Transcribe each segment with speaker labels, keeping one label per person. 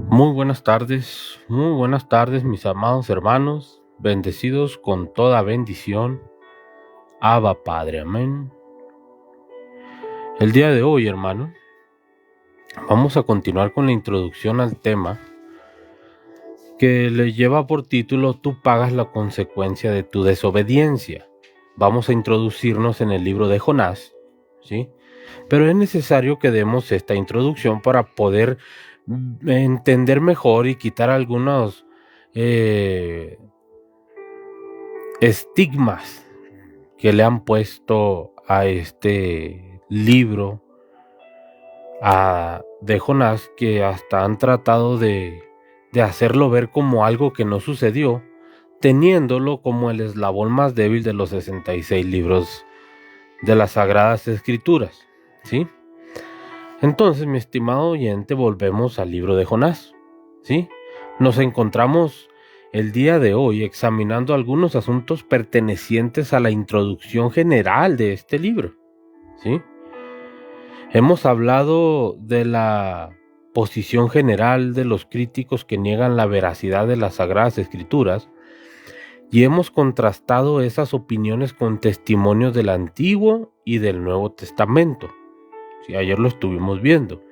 Speaker 1: Muy buenas tardes mis amados hermanos, bendecidos con toda bendición. Abba Padre, amén. El día de hoy, hermano, vamos a continuar con la introducción al tema que le lleva por título Tú pagas la consecuencia de tu desobediencia. Vamos a introducirnos en el libro de Jonás, ¿sí? Pero es necesario que demos esta introducción para poder entender mejor y quitar algunos estigmas que le han puesto a este libro de Jonás, que hasta han tratado de hacerlo ver como algo que no sucedió, teniéndolo como el eslabón más débil de los 66 libros de las Sagradas Escrituras, ¿sí? Entonces, mi estimado oyente, volvemos al libro de Jonás, ¿sí? Nos encontramos el día de hoy examinando algunos asuntos pertenecientes a la introducción general de este libro, ¿sí? Hemos hablado de la posición general de los críticos que niegan la veracidad de las Sagradas Escrituras y hemos contrastado esas opiniones con testimonios del Antiguo y del Nuevo Testamento. Sí, ayer lo estuvimos viendo.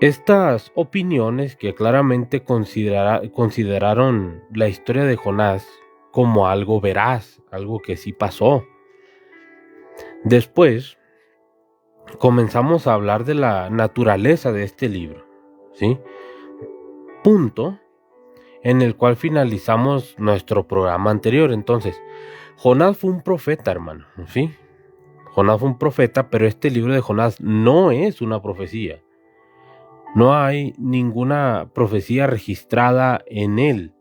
Speaker 1: Estas opiniones que claramente consideraron la historia de Jonás como algo veraz, algo que sí pasó. Después comenzamos a hablar de la naturaleza de este libro, ¿sí? Punto en el cual finalizamos nuestro programa anterior. Entonces, Jonás fue un profeta, hermano, ¿sí? Jonás fue un profeta, pero este libro de Jonás no es una profecía. No hay ninguna profecía registrada en él,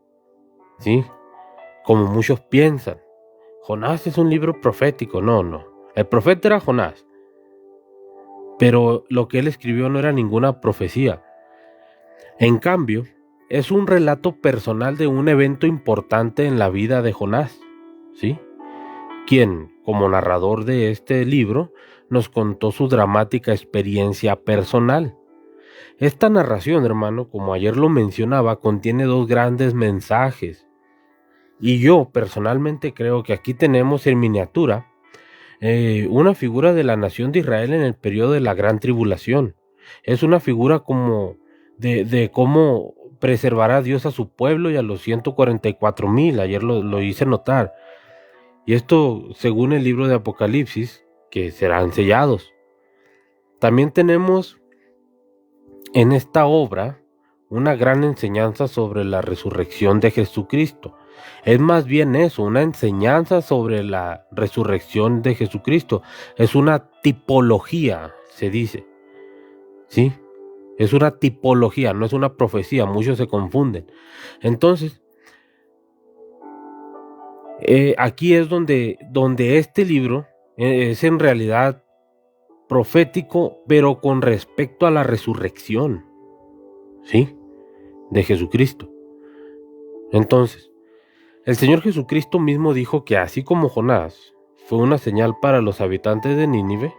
Speaker 1: ¿sí? Como muchos piensan. Jonás es un libro profético. No. El profeta era Jonás. Pero lo que él escribió no era ninguna profecía. En cambio, es un relato personal de un evento importante en la vida de Jonás, ¿sí? Quien, como narrador de este libro, nos contó su dramática experiencia personal. Esta narración, hermano, como ayer lo mencionaba, contiene dos grandes mensajes. Y yo personalmente creo que aquí tenemos en miniatura una figura de la nación de Israel en el periodo de la Gran Tribulación. Es una figura como de cómo preservará Dios a su pueblo y a los 144,000. Ayer lo hice notar. Y esto según el libro de Apocalipsis, que serán sellados. También tenemos en esta obra una gran enseñanza sobre la resurrección de Jesucristo. Es más bien eso, una enseñanza sobre la resurrección de Jesucristo. Es una tipología, se dice, ¿sí? Es una tipología, no es una profecía, muchos se confunden. Entonces, aquí es donde este libro es en realidad profético, pero con respecto a la resurrección, ¿sí? De Jesucristo. Entonces, el Señor Jesucristo mismo dijo que así como Jonás fue una señal para los habitantes de Nínive,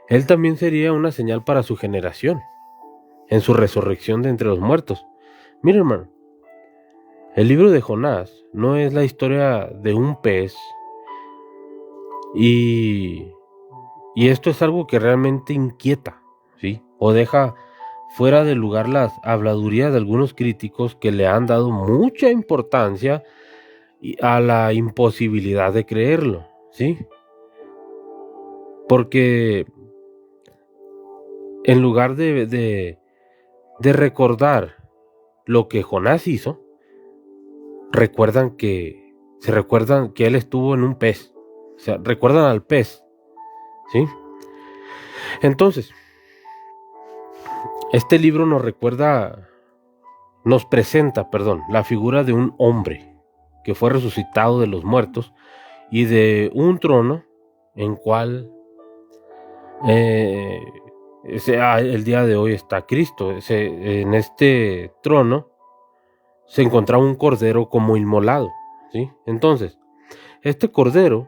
Speaker 1: Él también sería una señal para su generación, en su resurrección de entre los muertos. Mira, hermano, el libro de Jonás no es la historia de un pez, y esto es algo que realmente inquieta, ¿sí? O deja fuera de lugar las habladurías de algunos críticos que le han dado mucha importancia a la imposibilidad de creerlo, ¿sí? Porque en lugar de recordar lo que Jonás hizo, se recuerdan que él estuvo en un pez. O sea, recuerdan al pez, ¿sí? Entonces, este libro nos presenta, la figura de un hombre que fue resucitado de los muertos y de un trono en cual el día de hoy está Cristo. En este trono se encontraba un cordero como inmolado, ¿sí? Entonces, este cordero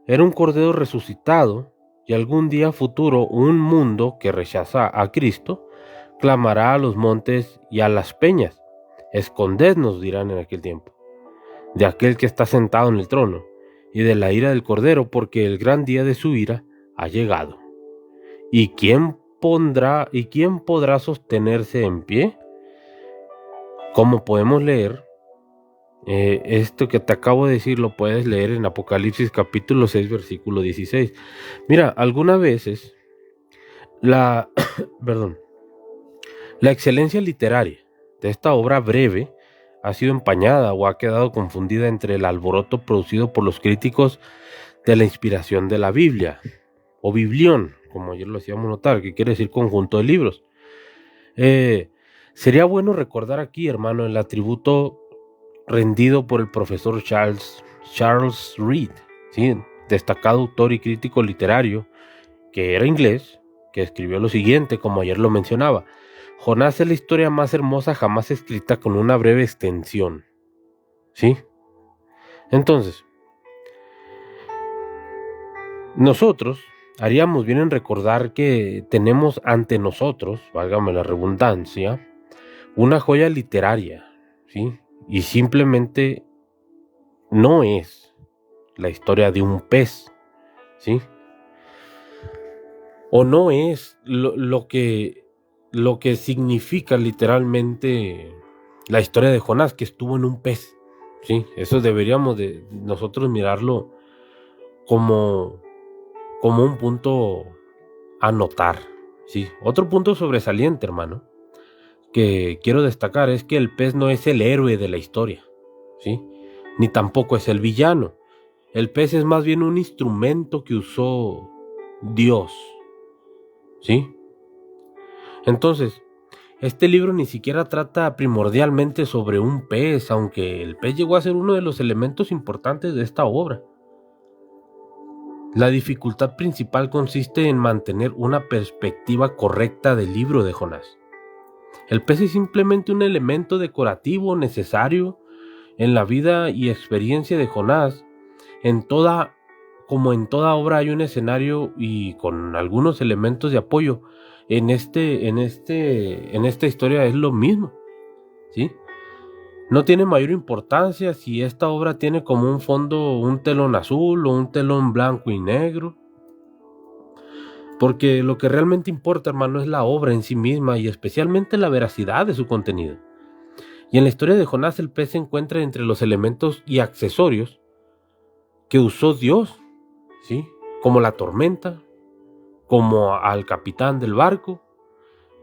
Speaker 1: era un cordero resucitado, y algún día futuro un mundo que rechaza a Cristo clamará a los montes y a las peñas: escondednos, dirán en aquel tiempo, de aquel que está sentado en el trono, y de la ira del Cordero, porque el gran día de su ira ha llegado. ¿Y quién podrá sostenerse en pie? Como podemos leer, esto que te acabo de decir lo puedes leer en Apocalipsis capítulo 6, versículo 16. Mira, algunas veces la, perdón, la excelencia literaria de esta obra breve ha sido empañada o ha quedado confundida entre el alboroto producido por los críticos de la inspiración de la Biblia, o biblión, como ayer lo hacíamos notar, que quiere decir conjunto de libros. Sería bueno recordar aquí, hermano, el atributo rendido por el profesor Charles Reed, ¿sí? Destacado autor y crítico literario, que era inglés, que escribió lo siguiente, como ayer lo mencionaba: Jonás es la historia más hermosa jamás escrita, con una breve extensión. ¿Sí? Entonces, nosotros haríamos bien en recordar que tenemos ante nosotros, válgame la redundancia, una joya literaria, ¿sí? Y simplemente no es la historia de un pez, ¿sí? O no es lo que significa literalmente la historia de Jonás, que estuvo en un pez, ¿sí? Eso deberíamos de nosotros mirarlo como un punto a notar, ¿sí? Otro punto sobresaliente, hermano, que quiero destacar, es que el pez no es el héroe de la historia, ¿sí? Ni tampoco es el villano. El pez es más bien un instrumento que usó Dios, ¿sí? Entonces, este libro ni siquiera trata primordialmente sobre un pez, aunque el pez llegó a ser uno de los elementos importantes de esta obra. La dificultad principal consiste en mantener una perspectiva correcta del libro de Jonás. El pez es simplemente un elemento decorativo necesario en la vida y experiencia de Jonás. Como en toda obra hay un escenario y con algunos elementos de apoyo. En esta historia es lo mismo, ¿sí? No tiene mayor importancia si esta obra tiene como un fondo un telón azul o un telón blanco y negro, porque lo que realmente importa, hermano, es la obra en sí misma y especialmente la veracidad de su contenido. Y en la historia de Jonás, el pez se encuentra entre los elementos y accesorios que usó Dios, ¿sí? Como la tormenta, como al capitán del barco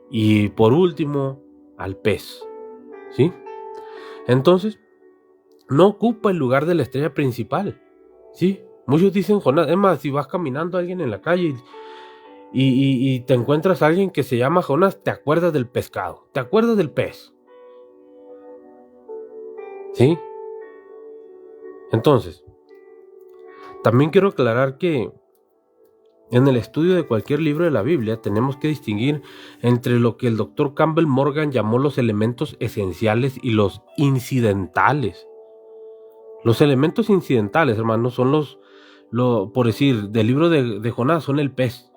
Speaker 1: y por último al pez, ¿sí? Entonces, no ocupa el lugar de la estrella principal, ¿sí? Muchos dicen Jonás. Es más, si vas caminando a alguien en la calle y te encuentras a alguien que se llama Jonás, te acuerdas del pescado, te acuerdas del pez, ¿sí? Entonces, también quiero aclarar que en el estudio de cualquier libro de la Biblia tenemos que distinguir entre lo que el Dr. Campbell Morgan llamó los elementos esenciales y los incidentales. Los elementos incidentales, hermanos, son por decir, del libro de Jonás, son el pez,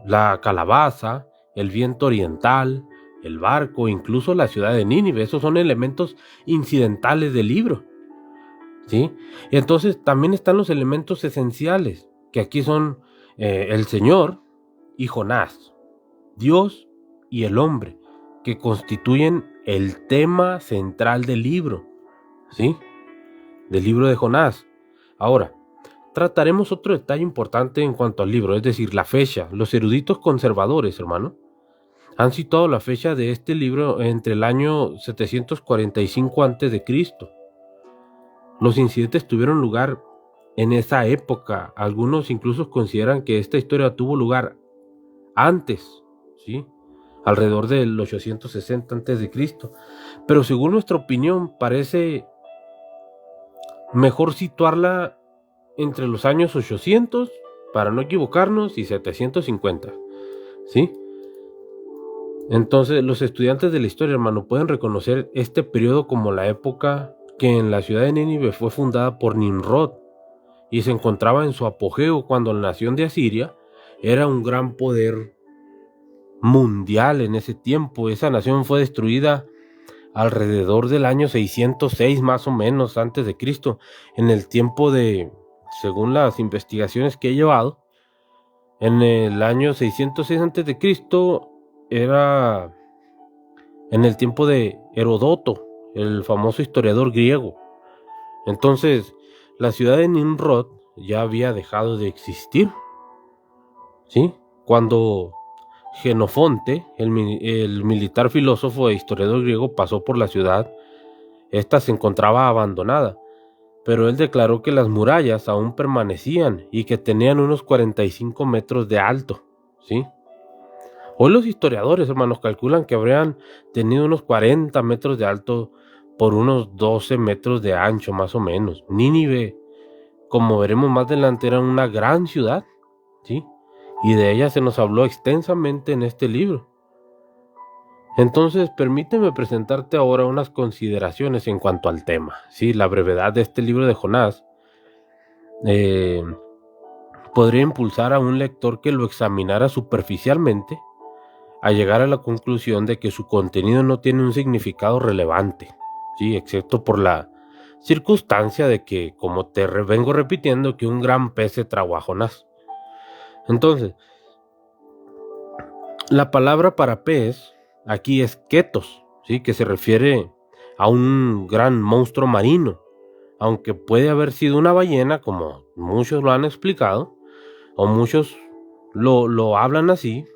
Speaker 1: la calabaza, el viento oriental, el barco, incluso la ciudad de Nínive. Esos son elementos incidentales del libro, ¿sí? Y entonces también están los elementos esenciales, que aquí son el Señor y Jonás, Dios y el hombre, que constituyen el tema central del libro, ¿sí? Del libro de Jonás. Ahora, trataremos otro detalle importante en cuanto al libro, es decir, la fecha. Los eruditos conservadores, hermano, han citado la fecha de este libro entre el año 745 a.C. Los incidentes tuvieron lugar en esa época. Algunos incluso consideran que esta historia tuvo lugar antes, ¿sí? Alrededor del 860 a.C. Pero según nuestra opinión, parece mejor situarla entre los años 800, para no equivocarnos, y 750, ¿sí? Entonces, los estudiantes de la historia, hermano, pueden reconocer este periodo como la época que en la ciudad de Nínive fue fundada por Nimrod y se encontraba en su apogeo cuando la nación de Asiria era un gran poder mundial en ese tiempo. Esa nación fue destruida alrededor del año 606 más o menos antes de Cristo, en el tiempo de, según las investigaciones que he llevado, en el año 606 antes de Cristo era en el tiempo de Heródoto, el famoso historiador griego. Entonces, la ciudad de Nimrod ya había dejado de existir, ¿sí? Cuando Jenofonte, el militar filósofo e historiador griego, pasó por la ciudad, esta se encontraba abandonada, pero él declaró que las murallas aún permanecían y que tenían unos 45 metros de alto, ¿sí? Hoy los historiadores, hermanos, calculan que habrían tenido unos 40 metros de alto por unos 12 metros de ancho, más o menos. Nínive, como veremos más adelante, era una gran ciudad, ¿sí? Y de ella se nos habló extensamente en este libro. Entonces, permíteme presentarte ahora unas consideraciones en cuanto al tema, ¿sí? La brevedad de este libro de Jonás podría impulsar a un lector que lo examinara superficialmente a llegar a la conclusión de que su contenido no tiene un significado relevante, ¿sí? Excepto por la circunstancia de que, como te vengo repitiendo, que un gran pez se tragó a Jonás. Entonces, la palabra para pez aquí es ketos, ¿sí? Que se refiere a un gran monstruo marino, aunque puede haber sido una ballena, como muchos lo han explicado, o muchos lo hablan así.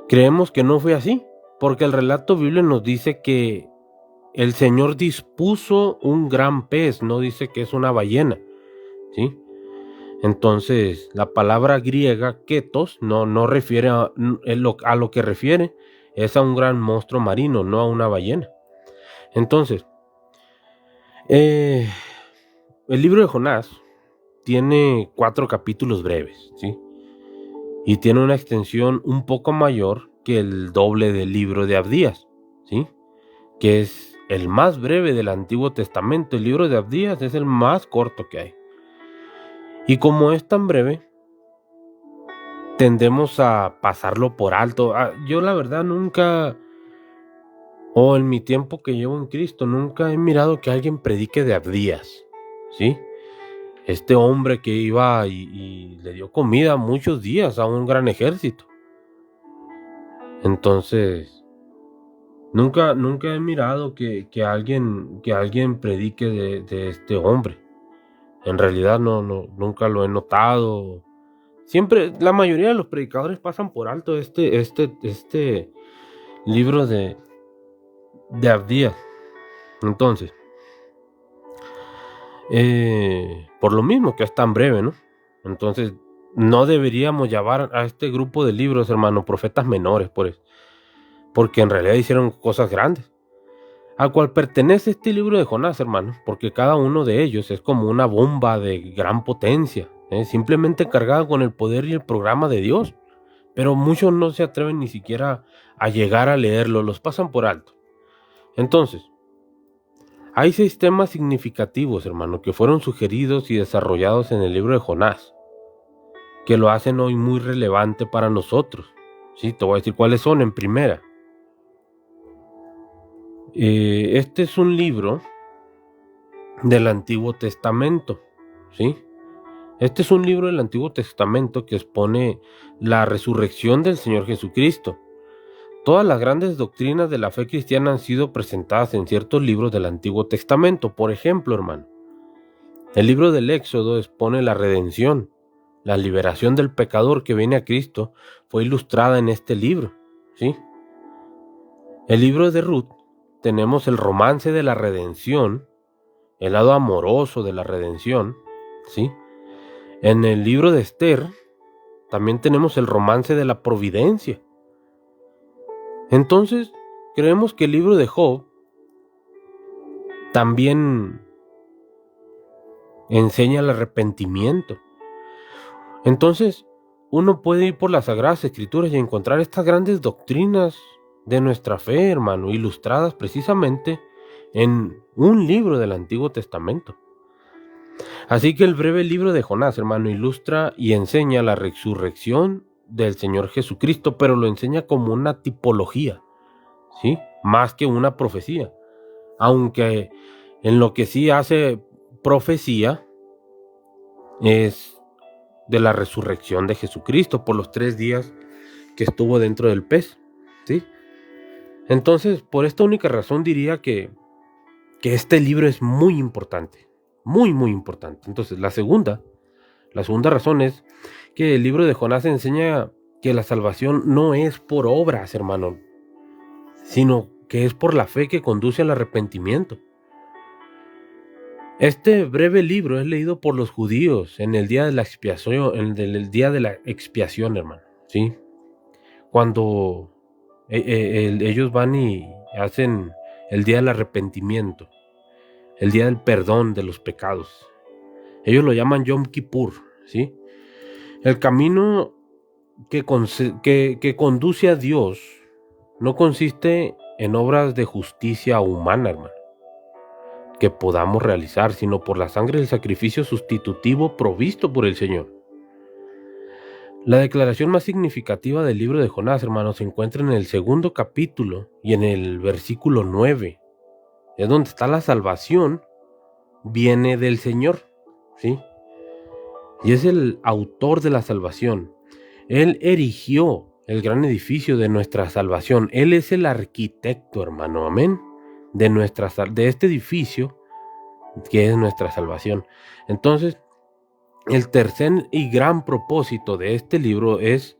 Speaker 1: Creemos que no fue así, porque el relato bíblico nos dice que el Señor dispuso un gran pez, no dice que es una ballena, ¿sí? Entonces, la palabra griega ketos no refiere a lo que refiere es a un gran monstruo marino, no a una ballena. Entonces, el libro de Jonás tiene 4 capítulos breves, ¿sí? Y tiene una extensión un poco mayor que el doble del libro de Abdías, ¿sí? Que es el más breve del Antiguo Testamento. El libro de Abdías es el más corto que hay. Y como es tan breve, tendemos a pasarlo por alto. Yo la verdad nunca, o en mi tiempo que llevo en Cristo, nunca he mirado que alguien predique de Abdías, ¿sí? Este hombre que iba y le dio comida muchos días a un gran ejército. Entonces, nunca he mirado que alguien predique de este hombre. En realidad nunca lo he notado. Siempre, la mayoría de los predicadores pasan por alto este libro de Abdías. Entonces, por lo mismo que es tan breve, ¿no? Entonces, no deberíamos llamar a este grupo de libros, hermano, profetas menores, porque en realidad hicieron cosas grandes. Al cual pertenece este libro de Jonás, hermano, porque cada uno de ellos es como una bomba de gran potencia, simplemente cargada con el poder y el programa de Dios. Pero muchos no se atreven ni siquiera a llegar a leerlo, los pasan por alto. Entonces, hay 6 temas significativos, hermano, que fueron sugeridos y desarrollados en el libro de Jonás, que lo hacen hoy muy relevante para nosotros. Sí, te voy a decir cuáles son. En primera, este es un libro del Antiguo Testamento, ¿sí? Este es un libro del Antiguo Testamento que expone la resurrección del Señor Jesucristo. Todas las grandes doctrinas de la fe cristiana han sido presentadas en ciertos libros del Antiguo Testamento. Por ejemplo, hermano, el libro del Éxodo expone la redención. La liberación del pecador que viene a Cristo fue ilustrada en este libro, ¿sí? El libro de Ruth tenemos el romance de la redención, el lado amoroso de la redención, ¿sí? En el libro de Esther también tenemos el romance de la providencia. Entonces, creemos que el libro de Job también enseña el arrepentimiento. Entonces, uno puede ir por las Sagradas Escrituras y encontrar estas grandes doctrinas de nuestra fe, hermano, ilustradas precisamente en un libro del Antiguo Testamento. Así que el breve libro de Jonás, hermano, ilustra y enseña la resurrección del Señor Jesucristo, pero lo enseña como una tipología, ¿sí? Más que una profecía. Aunque en lo que sí hace profecía es de la resurrección de Jesucristo por los 3 días que estuvo dentro del pez, ¿sí? Entonces, por esta única razón diría que este libro es muy importante, muy, muy importante. Entonces, la segunda razón es que el libro de Jonás enseña que la salvación no es por obras, hermano, sino que es por la fe que conduce al arrepentimiento. Este breve libro es leído por los judíos en el día de la expiación, hermano, ¿sí? Cuando ellos van y hacen el día del arrepentimiento, el día del perdón de los pecados. Ellos lo llaman Yom Kippur, ¿sí? El camino que conduce a Dios no consiste en obras de justicia humana, hermano, que podamos realizar, sino por la sangre del sacrificio sustitutivo provisto por el Señor. La declaración más significativa del libro de Jonás, hermanos, se encuentra en el 2 capítulo y en el versículo 9. Es donde está la salvación, viene del Señor, ¿sí? Y es el autor de la salvación. Él erigió el gran edificio de nuestra salvación. Él es el arquitecto, hermano, amén, de este edificio que es nuestra salvación. Entonces, el tercer y gran propósito de este libro es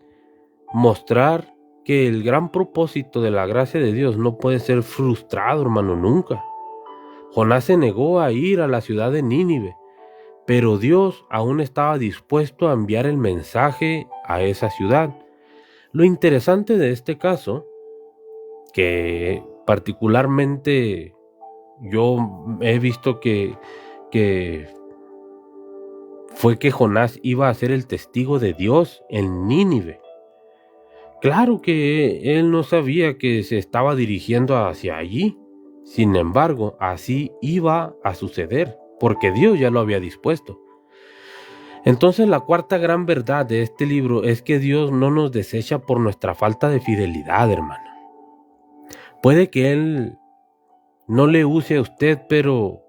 Speaker 1: mostrar que el gran propósito de la gracia de Dios no puede ser frustrado, hermano, nunca. Jonás se negó a ir a la ciudad de Nínive, pero Dios aún estaba dispuesto a enviar el mensaje a esa ciudad. Lo interesante de este caso, que particularmente yo he visto que fue que Jonás iba a ser el testigo de Dios en Nínive. Claro que él no sabía que se estaba dirigiendo hacia allí. Sin embargo, así iba a suceder, porque Dios ya lo había dispuesto. Entonces, la cuarta gran verdad de este libro es que Dios no nos desecha por nuestra falta de fidelidad, hermano. Puede que Él no le use a usted, pero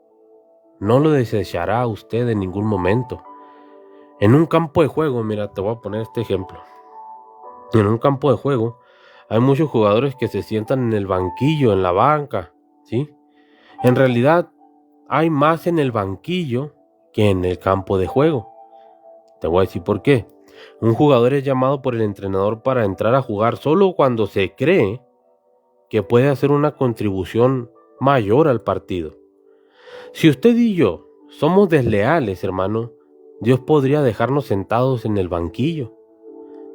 Speaker 1: no lo desechará a usted en ningún momento. En un campo de juego, mira, te voy a poner este ejemplo. En un campo de juego hay muchos jugadores que se sientan en el banquillo, en la banca, ¿sí? En realidad, hay más en el banquillo que en el campo de juego. Te voy a decir por qué. Un jugador es llamado por el entrenador para entrar a jugar solo cuando se cree que puede hacer una contribución mayor al partido. Si usted y yo somos desleales, hermano, Dios podría dejarnos sentados en el banquillo,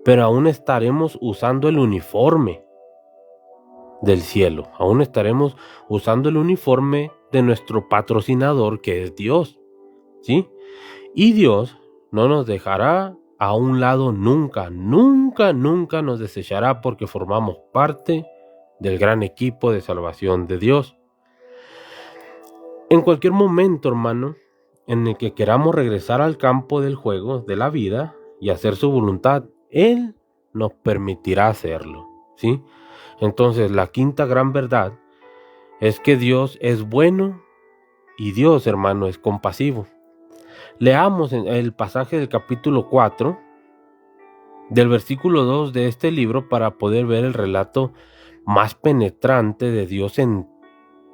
Speaker 1: pero aún estaremos usando el uniforme del cielo, aún estaremos usando el uniforme de nuestro patrocinador, que es Dios, ¿sí? Y Dios no nos dejará a un lado nunca, nunca, nunca nos desechará, porque formamos parte del gran equipo de salvación de Dios. En cualquier momento, hermano, en el que queramos regresar al campo del juego de la vida y hacer su voluntad, Él nos permitirá hacerlo, ¿sí? Entonces, la quinta gran verdad es que Dios es bueno y Dios, hermano, es compasivo. Leamos el pasaje del capítulo 4, del versículo 2 de este libro, para poder ver el relato más penetrante de Dios en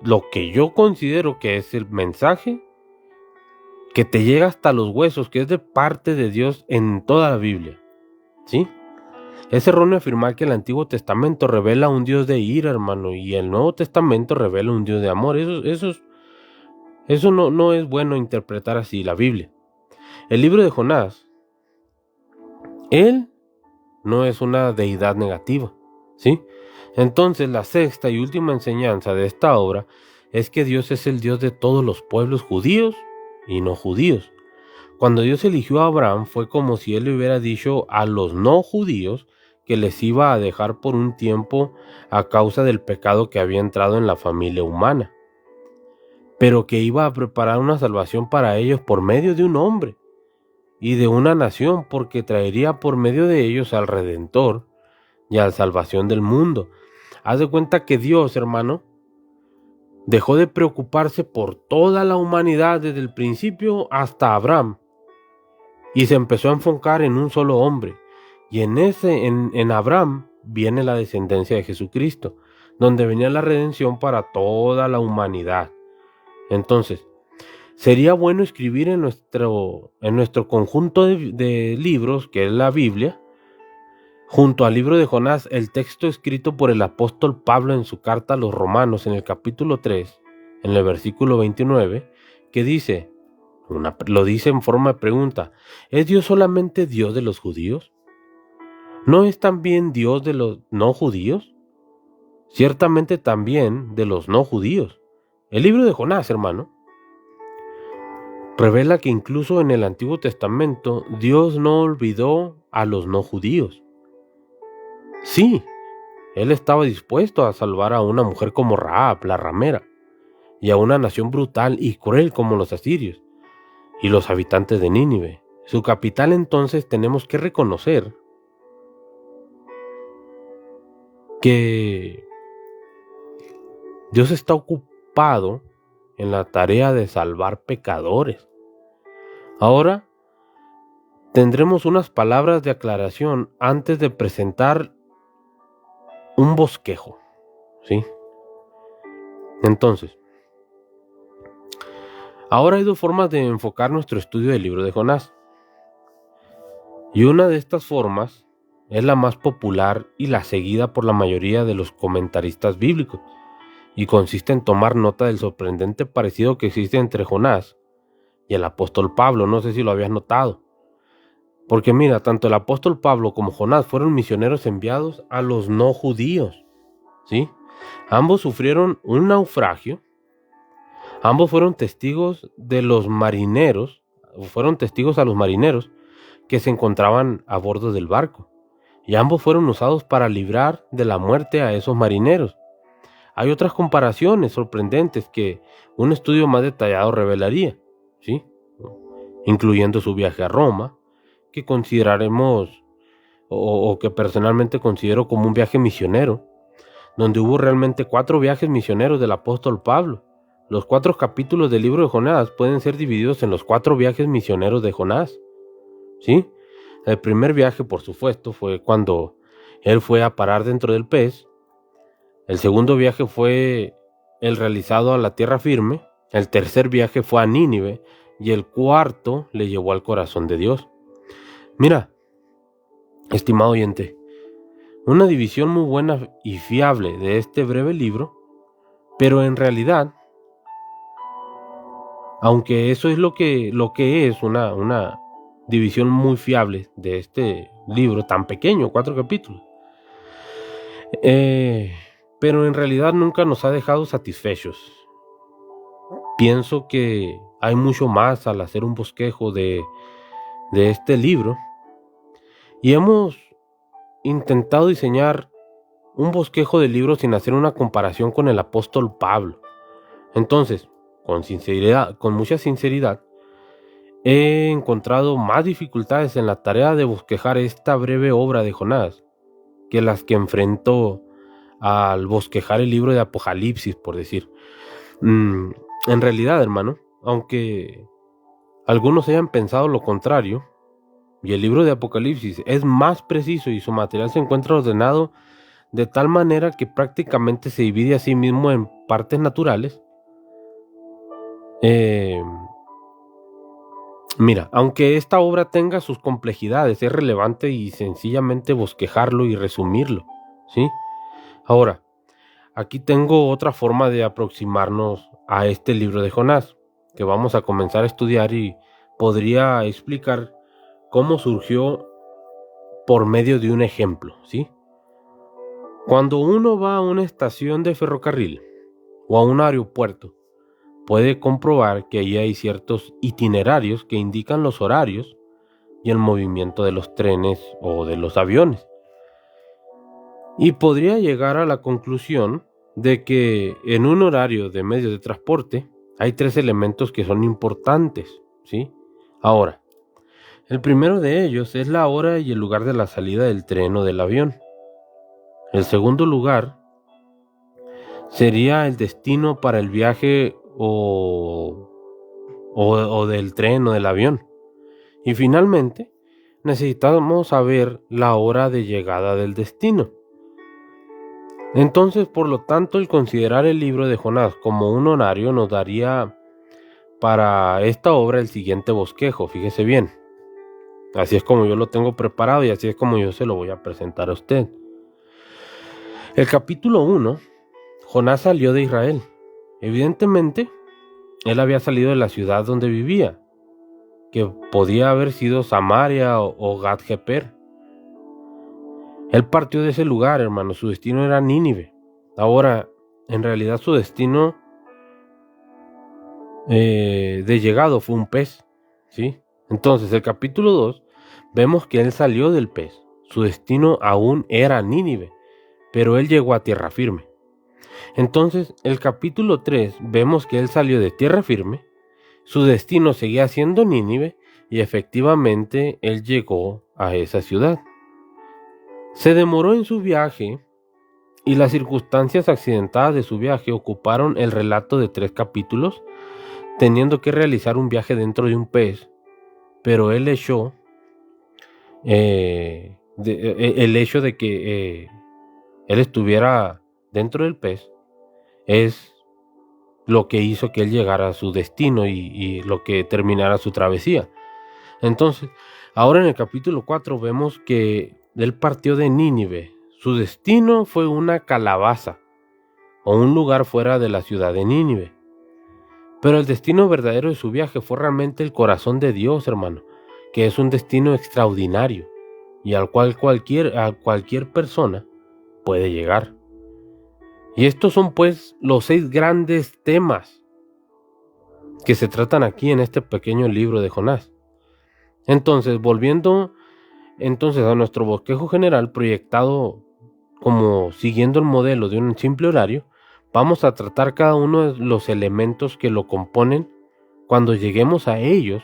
Speaker 1: lo que yo considero que es el mensaje que te llega hasta los huesos, que es de parte de Dios en toda la Biblia, ¿sí? Es erróneo afirmar que el Antiguo Testamento revela un Dios de ira, hermano, y el Nuevo Testamento revela un Dios de amor. Eso no es bueno interpretar así la Biblia. El libro de Jonás, él no es una deidad negativa, ¿sí? Entonces, la sexta y última enseñanza de esta obra es que Dios es el Dios de todos los pueblos, judíos y no judíos. Cuando Dios eligió a Abraham, fue como si Él le hubiera dicho a los no judíos que les iba a dejar por un tiempo a causa del pecado que había entrado en la familia humana, pero que iba a preparar una salvación para ellos por medio de un hombre, y de una nación, porque traería por medio de ellos al Redentor y a la salvación del mundo. Haz de cuenta que Dios, hermano, dejó de preocuparse por toda la humanidad desde el principio hasta Abraham y se empezó a enfocar en un solo hombre. Y en Abraham viene la descendencia de Jesucristo, donde venía la redención para toda la humanidad. Entonces, sería bueno escribir en nuestro conjunto de libros, que es la Biblia, junto al libro de Jonás, el texto escrito por el apóstol Pablo en su carta a los Romanos en el capítulo 3, en el versículo 29, que dice, lo dice en forma de pregunta: ¿es Dios solamente Dios de los judíos? ¿No es también Dios de los no judíos? Ciertamente también de los no judíos. El libro de Jonás, hermano, revela que incluso en el Antiguo Testamento Dios no olvidó a los no judíos. Sí, Él estaba dispuesto a salvar a una mujer como Rahab, la ramera, y a una nación brutal y cruel como los asirios y los habitantes de Nínive. Su capital. Entonces tenemos que reconocer que Dios está ocupado en la tarea de salvar pecadores. Ahora tendremos unas palabras de aclaración antes de presentar un bosquejo, ¿sí? Entonces, ahora hay dos formas de enfocar nuestro estudio del libro de Jonás. Y una de estas formas es la más popular y la seguida por la mayoría de los comentaristas bíblicos, y consiste en tomar nota del sorprendente parecido que existe entre Jonás y el apóstol Pablo. No sé si lo habías notado. Porque mira, tanto el apóstol Pablo como Jonás fueron misioneros enviados a los no judíos, ¿sí? Ambos sufrieron un naufragio. Ambos fueron testigos de los marineros, fueron testigos a los marineros que se encontraban a bordo del barco. Y ambos fueron usados para librar de la muerte a esos marineros. Hay otras comparaciones sorprendentes que un estudio más detallado revelaría, ¿sí? Incluyendo su viaje a Roma, que consideraremos o que personalmente considero como un viaje misionero, donde hubo realmente 4 viajes misioneros del apóstol Pablo. Los 4 capítulos del libro de Jonás pueden ser divididos en los 4 viajes misioneros de Jonás, ¿sí? El primer viaje, por supuesto, fue cuando él fue a parar dentro del pez. El segundo viaje fue el realizado a la tierra firme. El tercer viaje fue a Nínive. Y el cuarto le llevó al corazón de Dios. Mira, estimado oyente, una división muy buena y fiable de este breve libro, pero en realidad, aunque eso es lo que es una división muy fiable de este libro tan pequeño, 4 capítulos, pero en realidad nunca nos ha dejado satisfechos. Pienso que hay mucho más al hacer un bosquejo de este libro, y hemos intentado diseñar un bosquejo del libro sin hacer una comparación con el apóstol Pablo. Entonces, con mucha sinceridad, he encontrado más dificultades en la tarea de bosquejar esta breve obra de Jonás que las que enfrentó al bosquejar el libro de Apocalipsis, por decir. En realidad, hermano, aunque algunos hayan pensado lo contrario, y el libro de Apocalipsis es más preciso y su material se encuentra ordenado de tal manera que prácticamente se divide a sí mismo en partes naturales. Mira, aunque esta obra tenga sus complejidades, es relevante y sencillamente bosquejarlo y resumirlo, ¿sí? Ahora, aquí tengo otra forma de aproximarnos a este libro de Jonás, que vamos a comenzar a estudiar, y podría explicar cómo surgió por medio de un ejemplo, ¿sí? Cuando uno va a una estación de ferrocarril o a un aeropuerto, puede comprobar que ahí hay ciertos itinerarios que indican los horarios y el movimiento de los trenes o de los aviones. Y podría llegar a la conclusión de que en un horario de medios de transporte hay 3 elementos que son importantes, ¿sí? Ahora, El primero de ellos es la hora y el lugar de la salida del tren o del avión. El segundo lugar sería el destino para el viaje o del tren o del avión. Y finalmente, necesitamos saber la hora de llegada del destino. Entonces, por lo tanto, el considerar el libro de Jonás como un horario nos daría para esta obra el siguiente bosquejo. Fíjese bien. Así es como yo lo tengo preparado y así es como yo se lo voy a presentar a usted. El capítulo 1, Jonás salió de Israel. Evidentemente, él había salido de la ciudad donde vivía, que podía haber sido Samaria o Gat-Hefer. Él partió de ese lugar, hermano. Su destino era Nínive. Ahora, en realidad su destino de llegado fue un pez, ¿sí? Entonces, el capítulo 2, vemos que él salió del pez. Su destino aún era Nínive, pero él llegó a tierra firme. Entonces, el capítulo 3, vemos que él salió de tierra firme, su destino seguía siendo Nínive, y efectivamente él llegó a esa ciudad. Se demoró en su viaje, y las circunstancias accidentadas de su viaje ocuparon el relato de 3 capítulos, teniendo que realizar un viaje dentro de un pez, pero el hecho de que él estuviera dentro del pez es lo que hizo que él llegara a su destino y lo que terminara su travesía. Entonces, ahora en el capítulo 4 vemos que él partió de Nínive. Su destino fue una calabaza o un lugar fuera de la ciudad de Nínive. Pero el destino verdadero de su viaje fue realmente el corazón de Dios, hermano, que es un destino extraordinario y al cual cualquier persona puede llegar. Y estos son pues los 6 grandes temas que se tratan aquí en este pequeño libro de Jonás. Entonces, volviendo a nuestro bosquejo general proyectado como siguiendo el modelo de un simple horario, vamos a tratar cada uno de los elementos que lo componen cuando lleguemos a ellos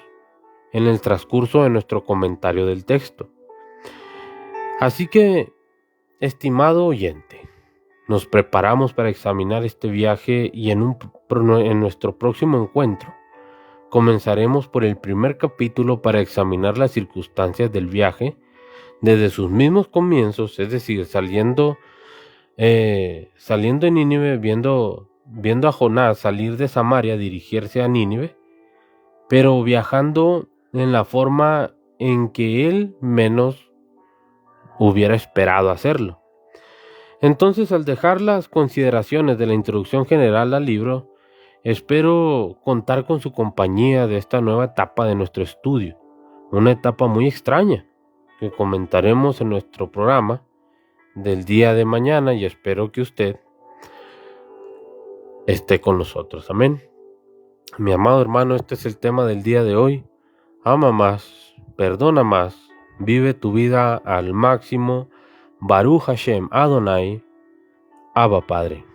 Speaker 1: en el transcurso de nuestro comentario del texto. Así que, estimado oyente, nos preparamos para examinar este viaje y en nuestro próximo encuentro comenzaremos por el primer capítulo para examinar las circunstancias del viaje desde sus mismos comienzos, es decir, saliendo de Nínive, viendo a Jonás salir de Samaria, dirigirse a Nínive, pero viajando en la forma en que él menos hubiera esperado hacerlo. Entonces, al dejar las consideraciones de la introducción general al libro, espero contar con su compañía de esta nueva etapa de nuestro estudio, una etapa muy extraña que comentaremos en nuestro programa del día de mañana y espero que usted esté con nosotros. Amén. Mi amado hermano, este es el tema del día de hoy. Ama más, perdona más, vive tu vida al máximo. Baruch Hashem Adonai, Abba Padre.